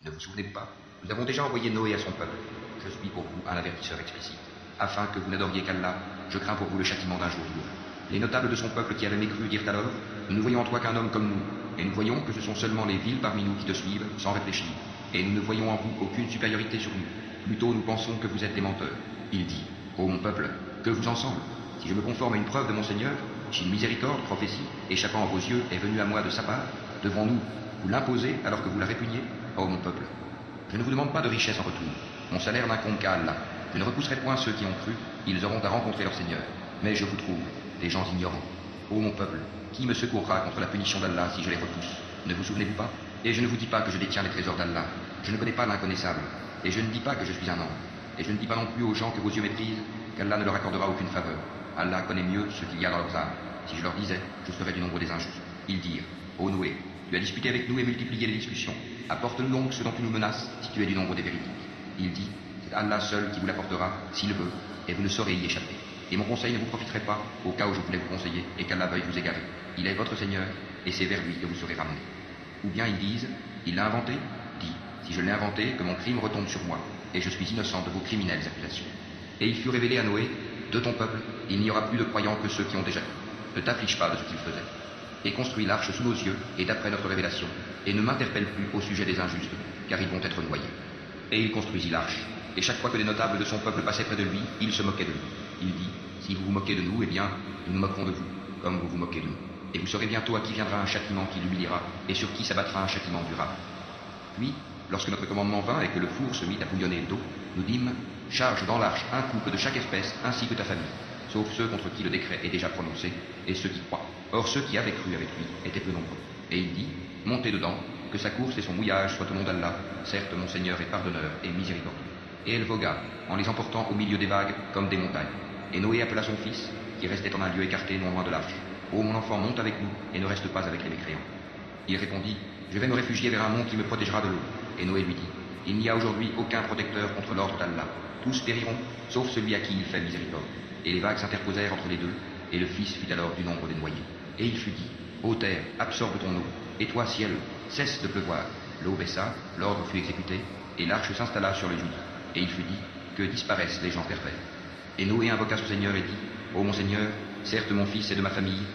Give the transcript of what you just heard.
Ne vous souvenez-vous pas? Nous avons déjà envoyé Noé à son peuple. Je suis pour vous un avertisseur explicite. Afin que vous n'adoriez qu'Allah, je crains pour vous le châtiment d'un jour dur. Les notables de son peuple qui avaient mécru dirent alors: nous ne voyons en toi qu'un homme comme nous, et nous voyons que ce sont seulement les villes parmi nous qui te suivent, sans réfléchir, et nous ne voyons en vous aucune supériorité sur nous. Plutôt nous pensons que vous êtes des menteurs. Il dit: ô mon peuple, que vous ensemble, si je me conforme à une preuve de mon Seigneur, si une miséricorde, prophétie, échappant à vos yeux, est venue à moi de sa part, devons-nous vous l'imposer alors que vous la répugnez? Ô mon peuple, je ne vous demande pas de richesse en retour. Mon salaire n'incombe qu'à Allah. Je ne repousserai point ceux qui ont cru, ils auront à rencontrer leur Seigneur. Mais je vous trouve des gens ignorants. Ô mon peuple, qui me secourra contre la punition d'Allah si je les repousse? Ne vous souvenez-vous pas? Et je ne vous dis pas que je détiens les trésors d'Allah. Je ne connais pas l'inconnaissable. Et je ne dis pas que je suis un ange. Et je ne dis pas non plus aux gens que vos yeux méprisent qu'Allah ne leur accordera aucune faveur. Allah connaît mieux ce qu'il y a dans leurs âmes. Si je leur disais, je serais du nombre des injustes. Ils dirent: ô Noé, tu as disputé avec nous et multiplié les discussions. Apporte-nous donc ce dont tu nous menaces, si tu es du nombre des véridiques. Il dit: c'est Allah seul qui vous l'apportera, s'il veut, et vous ne saurez y échapper. Et mon conseil ne vous profiterait pas, au cas où je voulais vous conseiller, et qu'Allah veuille vous égarer. Il est votre Seigneur, et c'est vers lui que vous serez ramenés. Ou bien ils disent: il l'a inventé? Dis: si je l'ai inventé, que mon crime retombe sur moi, et je suis innocent de vos criminelles accusations. Et il fut révélé à Noé: de ton peuple, il n'y aura plus de croyants que ceux qui ont déjà cru. Ne t'afflige pas de ce qu'ils faisaient. Et construis l'arche sous nos yeux, et d'après notre révélation, et ne m'interpelle plus au sujet des injustes, car ils vont être noyés. Et il construisit l'arche, et chaque fois que des notables de son peuple passaient près de lui, il se moquait de lui. Il dit: si vous vous moquez de nous, eh bien, nous nous moquerons de vous, comme vous vous moquez de nous. Et vous saurez bientôt à qui viendra un châtiment qui l'humiliera, et sur qui s'abattra un châtiment durable. Puis, lorsque notre commandement vint et que le four se mit à bouillonner d'eau, nous dîmes: charge dans l'arche un couple de chaque espèce, ainsi que ta famille, sauf ceux contre qui le décret est déjà prononcé, et ceux qui croient. Or ceux qui avaient cru avec lui étaient peu nombreux. Et il dit: montez dedans, que sa course et son mouillage soient au nom d'Allah, certes mon Seigneur est pardonneur et miséricordieux. Et elle vogua, en les emportant au milieu des vagues, comme des montagnes. Et Noé appela son fils, qui restait en un lieu écarté non loin de l'arche: ô mon enfant, monte avec nous, et ne reste pas avec les mécréants. Il répondit: je vais me réfugier vers un mont qui me protégera de l'eau. Et Noé lui dit: il n'y a aujourd'hui aucun protecteur contre l'ordre d'Allah. Tous périront, sauf celui à qui il fait miséricorde. Et les vagues s'interposèrent entre les deux, et le fils fut alors du nombre des noyés. Et il fut dit: ô terre, absorbe ton eau, et toi, ciel, cesse de pleuvoir. L'eau baissa, l'ordre fut exécuté, et l'arche s'installa sur le Judi. Et il fut dit: que disparaissent les gens pervers. Et Noé invoqua son Seigneur et dit: ô mon Seigneur, certes mon fils est de ma famille,